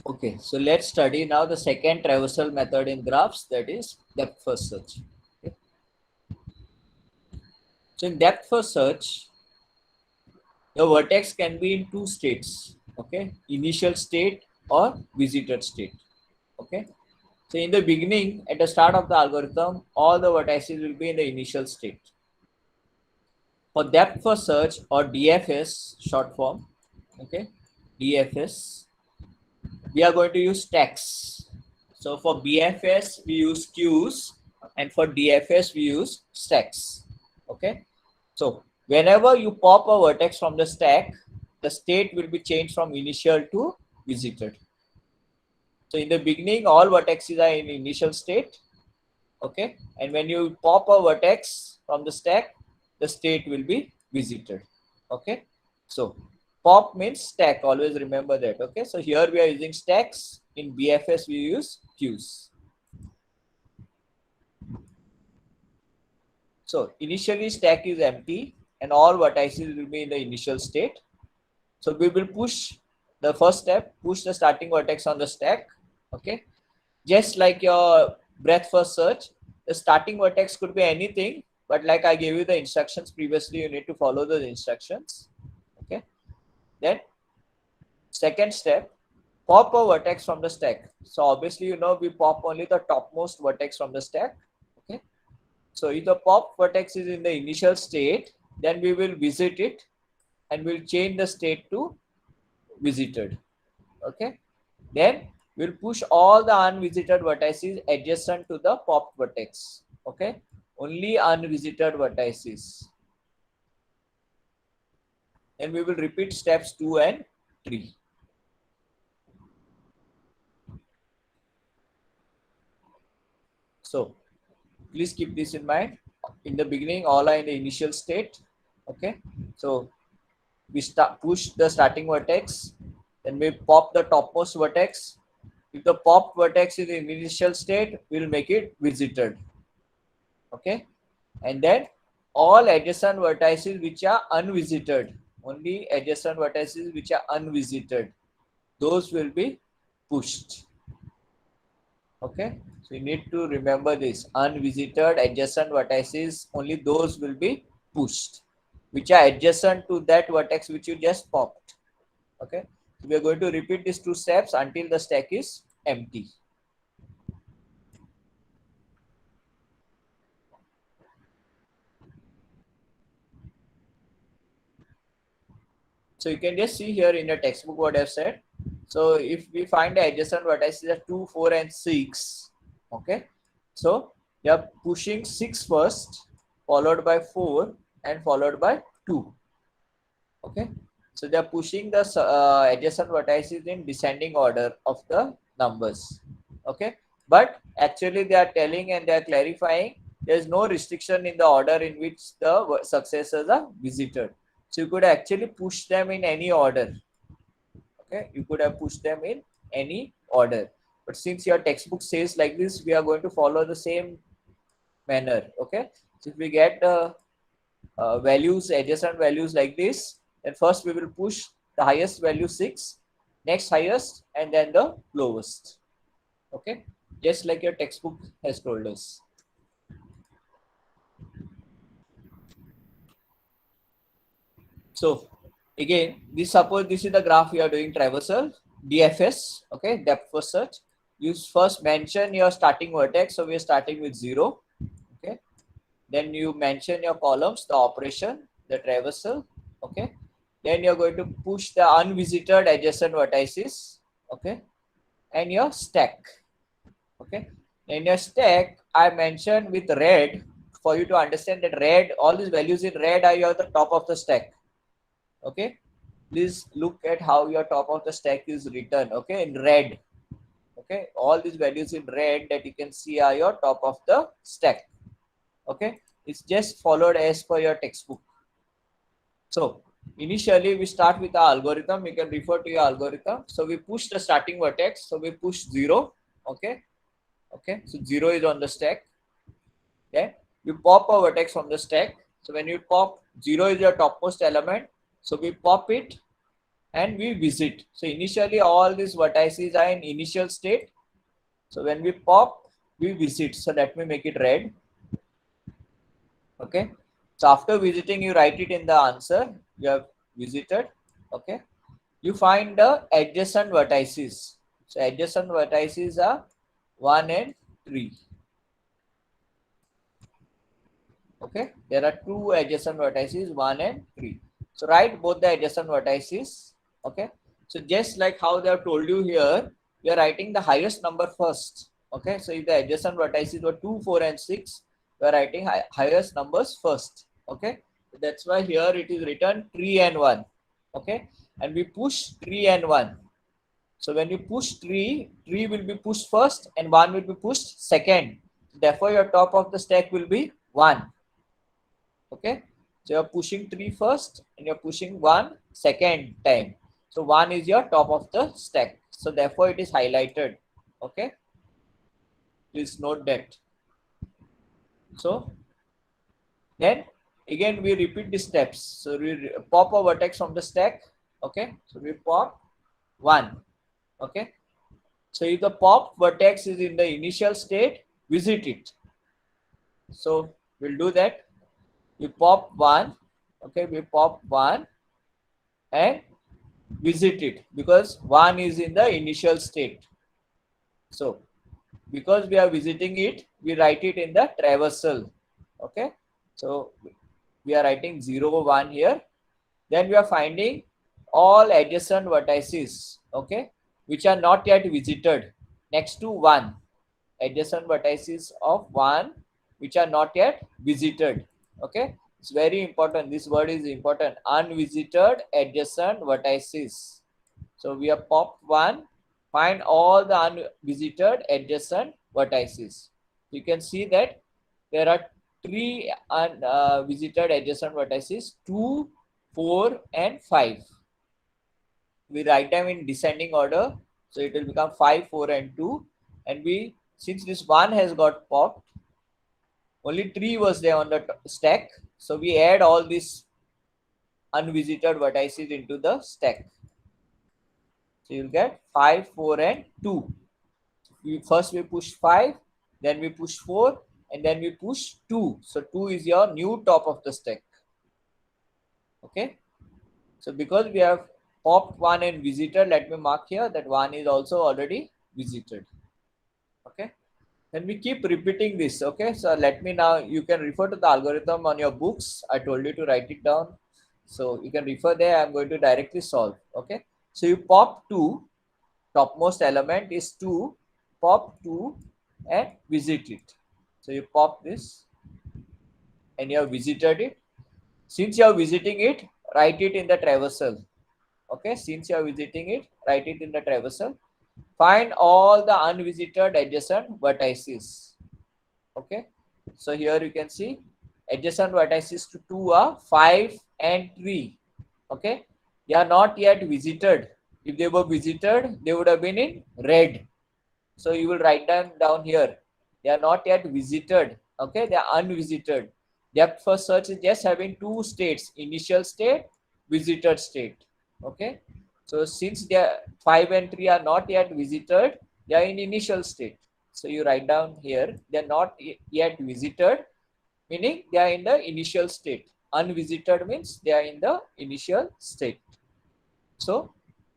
Okay, so let's study now the second traversal method in graphs, that is depth first search. Okay. So in depth first search, the vertex can be in two states, okay, initial state or visited state. Okay, so in the beginning, at the start of the algorithm, all the vertices will be in the initial state. For depth first search or DFS short form, okay, DFS, we are going to use stacks. So for BFS we use queues, and for DFS we use stacks. Okay, so whenever you pop a vertex from the stack, the state will be changed from initial to visited. So in the beginning, all vertices are in initial state. Okay, and when you pop a vertex from the stack, the state will be visited. Okay, so pop means stack, always remember that. Okay, so here we are using stacks. In BFS we use queues. So initially stack is empty and all vertices will be in the initial state. So we will push the first step, push the starting vertex on the stack. Okay, just like your breadth first search, the starting vertex could be anything, but like I gave you the instructions previously, you need to follow those instructions. Okay, then second step, pop a vertex from the stack. So obviously, you know, we pop only the topmost vertex from the stack. Okay, so if the pop vertex is in the initial state, then we will visit it and we'll change the state to visited. Okay, then we'll push all the unvisited vertices adjacent to the pop vertex. Okay, only unvisited vertices. And we will repeat steps 2 and 3. So please keep this in mind. In the beginning, all are in the initial state. Okay, so we push the starting vertex, then we pop the topmost vertex. If the pop vertex is in initial state, we'll make it visited. Okay, and then all adjacent vertices which are unvisited, only adjacent vertices which are unvisited, those will be pushed. Okay, so you need to remember this: unvisited adjacent vertices, only those will be pushed which are adjacent to that vertex which you just popped. Okay, so we are going to repeat these two steps until the stack is empty. So you can just see here in the textbook what I've said. So if we find the adjacent vertices are 2, 4 and 6, okay, so you are pushing 6 first, followed by 4 and followed by 2. Okay, so they are pushing the adjacent vertices in descending order of the numbers. Okay, but actually they are telling and they are clarifying there is no restriction in the order in which the successors are visited. So you could actually push them in any order. Okay, you could have pushed them in any order, but since your textbook says like this, we are going to follow the same manner. Okay, so if we get the values, adjacent values like this, then first we will push the highest value 6, next highest, and then the lowest. Okay, just like your textbook has told us. So again, suppose this is the graph we are doing traversal, DFS, okay, depth first search. You first mention your starting vertex, so we are starting with 0. Okay, then you mention your columns, the operation, the traversal. Okay, then you're going to push the unvisited adjacent vertices. Okay, and your stack. Okay, in your stack, I mentioned with red for you to understand that red, all these values in red are at the top of the stack. Okay, please look at how your top of the stack is written. Okay, in red. Okay, all these values in red that you can see are your top of the stack. Okay, it's just followed as per your textbook. So initially we start with our algorithm. You can refer to your algorithm. So we push the starting vertex. So we push 0. Okay, okay, so 0 is on the stack. Then you pop a vertex from the stack. So when you pop, 0 is your topmost element. So we pop it and we visit. So initially all these vertices are in initial state. So when we pop, we visit. So let me make it red. Okay. So after visiting, you write it in the answer. You have visited. Okay. You find the adjacent vertices. So adjacent vertices are 1 and 3. Okay. There are two adjacent vertices, 1 and 3. So write both the adjacent vertices. Okay. So just like how they have told you here, we are writing the highest number first. Okay. So if the adjacent vertices were 2, 4 and 6, we are writing highest numbers first. Okay. That's why here it is written 3 and 1. Okay. And we push 3 and 1. So when you push 3, 3 will be pushed first and 1 will be pushed second. Therefore, your top of the stack will be 1. Okay. So you're pushing 3 first and you're pushing 1 second time. So 1 is your top of the stack. So therefore, it is highlighted. Okay. Please note that. So then again, we repeat the steps. So we pop a vertex from the stack. Okay. So we pop 1. Okay. So if the pop vertex is in the initial state, visit it. So we'll do that. We pop 1. Okay, we pop 1 and visit it because 1 is in the initial state. So because we are visiting it, we write it in the traversal. Okay. So we are writing 0, 1 here. Then we are finding all adjacent vertices. Okay. Which are not yet visited next to 1. Adjacent vertices of 1 which are not yet visited. Okay, it's very important. This word is important. Unvisited adjacent vertices. So we have popped 1. Find all the unvisited adjacent vertices. You can see that there are 3 unvisited adjacent vertices: 2, 4 and 5. We write them in descending order. So it will become 5, 4 and 2. And we, since this 1 has got popped, only 3 was there on the stack. So we add all these unvisited vertices into the stack. So you'll get 5, 4 and 2. First we push 5, then we push 4 and then we push 2. So 2 is your new top of the stack. Okay. So because we have popped 1 and visited, let me mark here that 1 is also already visited. Okay. Then we keep repeating this. Okay. So let me now, you can refer to the algorithm on your books. I told you to write it down. So you can refer there. I'm going to directly solve. Okay. So you pop 2, topmost element is 2, pop 2 and visit it. So you pop this and you have visited it. Since you are visiting it, write it in the traversal. Okay. Since you are visiting it, write it in the traversal. Find all the unvisited adjacent vertices. Okay. So here you can see adjacent vertices to 2 are 5 and 3. Okay. They are not yet visited. If they were visited, they would have been in red. So you will write them down here. They are not yet visited. Okay. They are unvisited. Depth first search is just having 2 states: initial state, visited state. Okay. So since they are 5 and 3 are not yet visited, they are in initial state. So you write down here, they are not yet visited, meaning they are in the initial state. Unvisited means they are in the initial state. So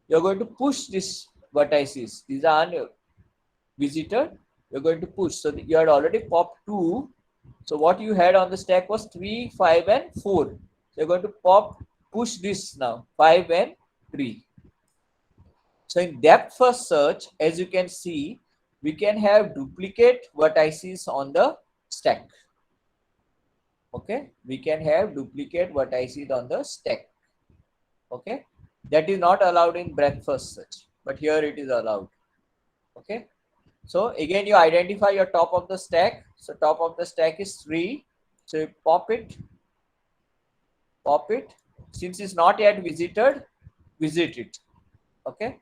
you're going to push this vertices. These are unvisited. You're going to push. So you had already popped 2. So what you had on the stack was 3, 5 and 4. So you're going to push this now, 5 and 3. So in depth first search, as you can see, we can have duplicate vertices on the stack. Okay, we can have duplicate vertices on the stack. Okay, that is not allowed in breadth first search, but here it is allowed. Okay, so again you identify your top of the stack. So top of the stack is 3. So you pop it. Since it's not yet visited, visit it. Okay,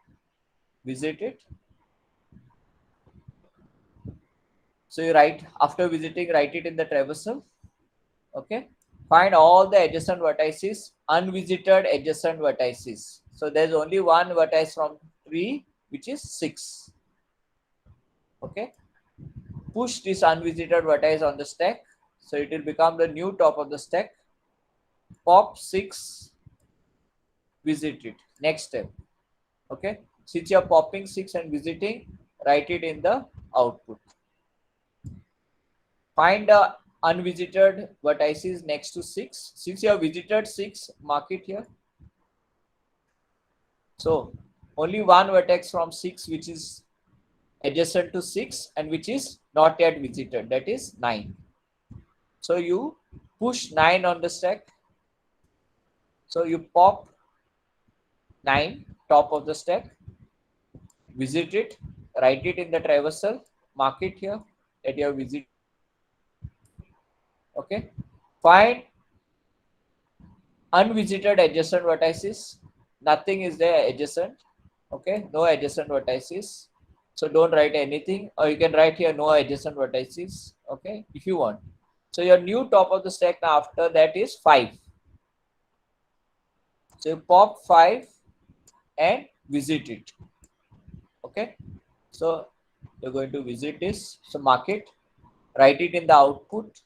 visit it. So you write, after visiting, write it in the traversal. Okay. Find all the adjacent vertices, unvisited adjacent vertices. So there's only one vertex from 3, which is 6. Okay. Push this unvisited vertex on the stack. So it will become the new top of the stack. Pop 6, visit it. Next step. Okay. Since you are popping 6 and visiting, write it in the output. Find the unvisited vertices next to 6. Since you have visited 6, mark it here. So only one vertex from 6 which is adjacent to 6 and which is not yet visited, that is 9. So you push 9 on the stack. So you pop 9 top of the stack, visit it, write it in the traversal, mark it here that you have visited. Okay. Find unvisited adjacent vertices. Nothing is there adjacent. Okay. No adjacent vertices. So don't write anything, or you can write here no adjacent vertices. Okay. If you want. So your new top of the stack now after that is 5. So you pop 5 and visit it. Okay. So you're going to visit this. So mark it, write it in the output.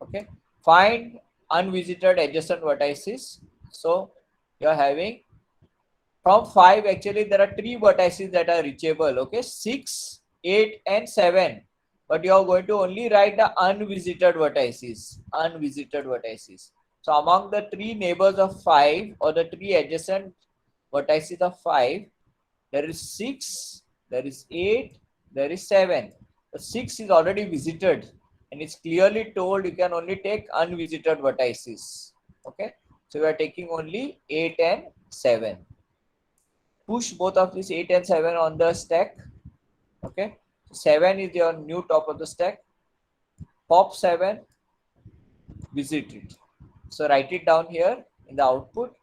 Okay. Find unvisited adjacent vertices. So you're having from 5, actually there are 3 vertices that are reachable. Okay. 6, 8 and 7. But you are going to only write the unvisited vertices. Unvisited vertices. So among the 3 neighbors of 5 or the 3 adjacent vertices of 5, there is 6, there is 8, there is 7. The 6 is already visited and it's clearly told you can only take unvisited vertices. Okay. So we are taking only 8 and 7. Push both of these 8 and 7 on the stack. Okay. 7 is your new top of the stack. Pop 7, visit it. So write it down here in the output.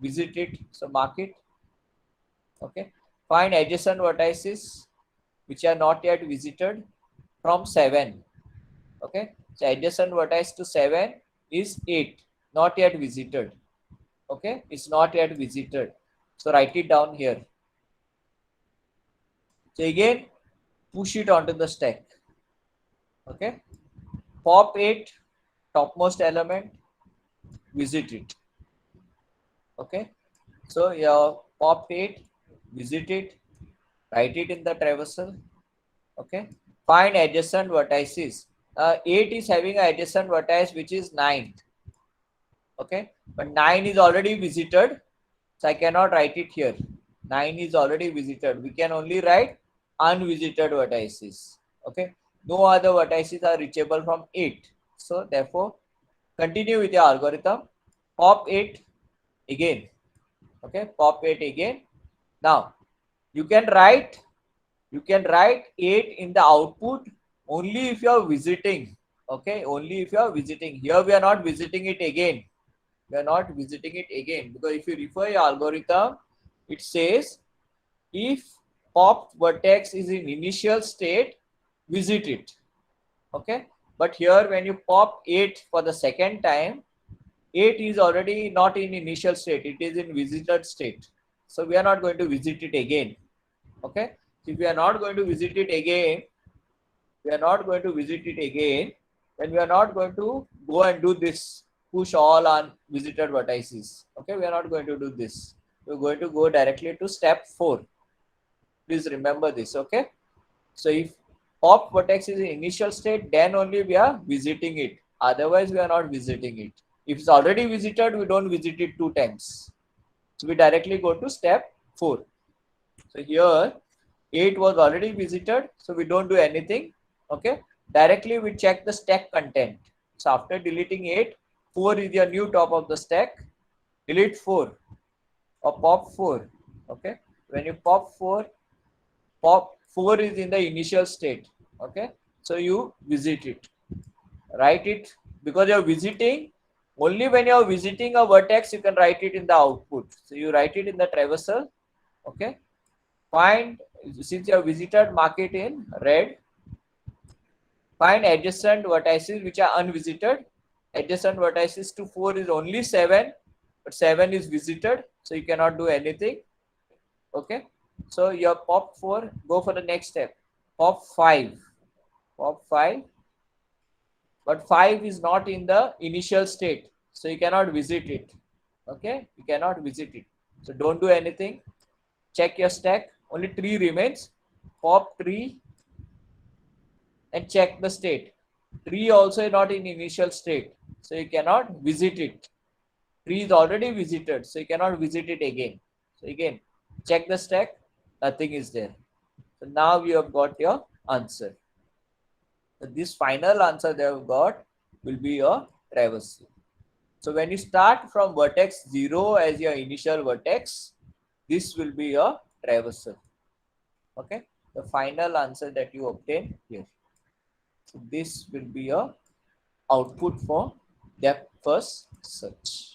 Visit it. So mark it. Okay. Find adjacent vertices which are not yet visited from 7. Okay. So adjacent vertex to 7 is 8. Not yet visited. Okay. It's not yet visited. So write it down here. So again, push it onto the stack. Okay. Pop 8, topmost element, visit it. Okay. So your pop 8, visit it, write it in the traversal. Okay. Find adjacent vertices. 8 is having an adjacent vertex which is 9. Okay. But 9 is already visited. So I cannot write it here. 9 is already visited. We can only write unvisited vertices. Okay. No other vertices are reachable from 8. So therefore, continue with your algorithm. Pop 8 again. Okay. Pop 8 again. Now you can write 8 in the output only if you are visiting. Okay. Only if you are visiting. Here we are not visiting it again. We are not visiting it again, because if you refer your algorithm, it says if pop vertex is in initial state, visit it. Okay. But here when you pop 8 for the second time, 8 is already not in initial state, it is in visited state. So we are not going to visit it again. Okay. If we are not going to visit it again, then we are not going to go and do this push all on visited vertices. Okay, we are not going to do this. We're going to go directly to step 4. Please remember this. Okay. So if pop vertex is in initial state, then only we are visiting it. Otherwise, we are not visiting it. If it's already visited, we don't visit it 2 times. So we directly go to step 4. So here 8 was already visited, so we don't do anything. Okay. Directly we check the stack content. So after deleting 8, 4 is your new top of the stack. Delete 4 or pop 4. Okay. When you pop 4 is in the initial state. Okay. So you visit it. Write it, because you're visiting. Only when you're visiting a vertex, you can write it in the output. So you write it in the traversal. Okay. Find, since you have visited, mark it in red. Find adjacent vertices which are unvisited. Adjacent vertices to 4 is only 7. but 7 is visited, so you cannot do anything. Okay, so your pop 4, go for the next step. Pop 5, pop 5, but 5 is not in the initial state, so you cannot visit it. Okay, you cannot visit it, so don't do anything. Check your stack, only 3 remains. Pop 3 and check the state. 3 also not in initial state, so you cannot visit it. 3 is already visited, so you cannot visit it again. So again, check the stack, nothing is there. So now you have got your answer. So this final answer they have got will be your traversal. So when you start from vertex 0 as your initial vertex, this will be your traversal. Okay, the final answer that you obtain here. So this will be your output for depth first search.